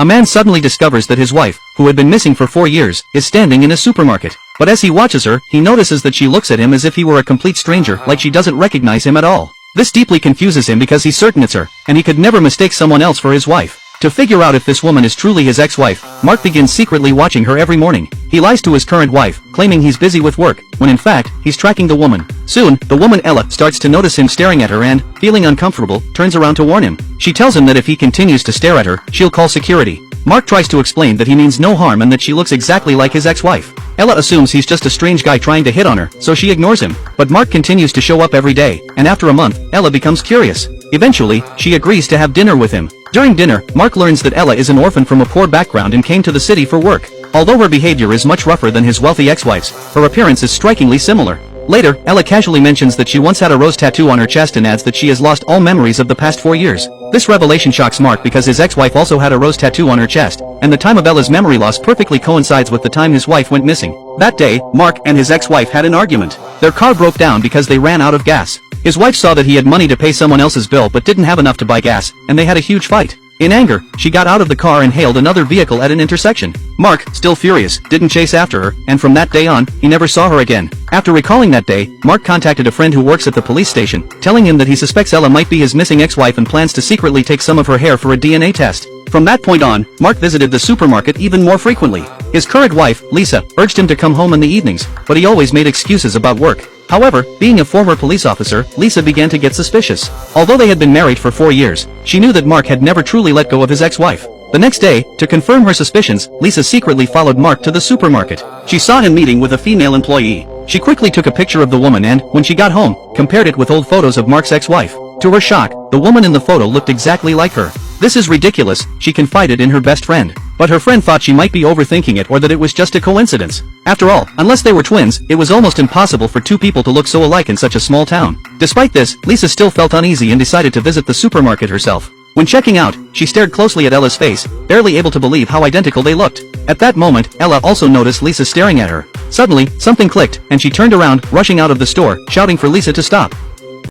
A man suddenly discovers that his wife, who had been missing for 4 years, is standing in a supermarket. But as he watches her, he notices that she looks at him as if he were a complete stranger, like she doesn't recognize him at all. This deeply confuses him because he's certain it's her, and he could never mistake someone else for his wife. To figure out if this woman is truly his ex-wife, Mark begins secretly watching her every morning. He lies to his current wife, claiming he's busy with work, when in fact, he's tracking the woman. Soon, the woman Ella starts to notice him staring at her and, feeling uncomfortable, turns around to warn him. She tells him that if he continues to stare at her, she'll call security. Mark tries to explain that he means no harm and that she looks exactly like his ex-wife. Ella assumes he's just a strange guy trying to hit on her, so she ignores him. But Mark continues to show up every day, and after a month, Ella becomes curious. Eventually, she agrees to have dinner with him. During dinner, Mark learns that Ella is an orphan from a poor background and came to the city for work. Although her behavior is much rougher than his wealthy ex-wife's, her appearance is strikingly similar. Later, Ella casually mentions that she once had a rose tattoo on her chest and adds that she has lost all memories of the past 4 years. This revelation shocks Mark because his ex-wife also had a rose tattoo on her chest, and the time of Ella's memory loss perfectly coincides with the time his wife went missing. That day, Mark and his ex-wife had an argument. Their car broke down because they ran out of gas. His wife saw that he had money to pay someone else's bill but didn't have enough to buy gas, and they had a huge fight. In anger, she got out of the car and hailed another vehicle at an intersection. Mark, still furious, didn't chase after her, and from that day on, he never saw her again. After recalling that day, Mark contacted a friend who works at the police station, telling him that he suspects Ella might be his missing ex-wife and plans to secretly take some of her hair for a DNA test. From that point on, Mark visited the supermarket even more frequently. His current wife, Lisa, urged him to come home in the evenings, but he always made excuses about work. However, being a former police officer, Lisa began to get suspicious. Although they had been married for 4 years, she knew that Mark had never truly let go of his ex-wife. The next day, to confirm her suspicions, Lisa secretly followed Mark to the supermarket. She saw him meeting with a female employee. She quickly took a picture of the woman and, when she got home, compared it with old photos of Mark's ex-wife. To her shock, the woman in the photo looked exactly like her. "This is ridiculous," she confided in her best friend. But her friend thought she might be overthinking it or that it was just a coincidence. After all, unless they were twins, it was almost impossible for two people to look so alike in such a small town. Despite this, Lisa still felt uneasy and decided to visit the supermarket herself. When checking out, she stared closely at Ella's face, barely able to believe how identical they looked. At that moment, Ella also noticed Lisa staring at her. Suddenly, something clicked, and she turned around, rushing out of the store, shouting for Lisa to stop.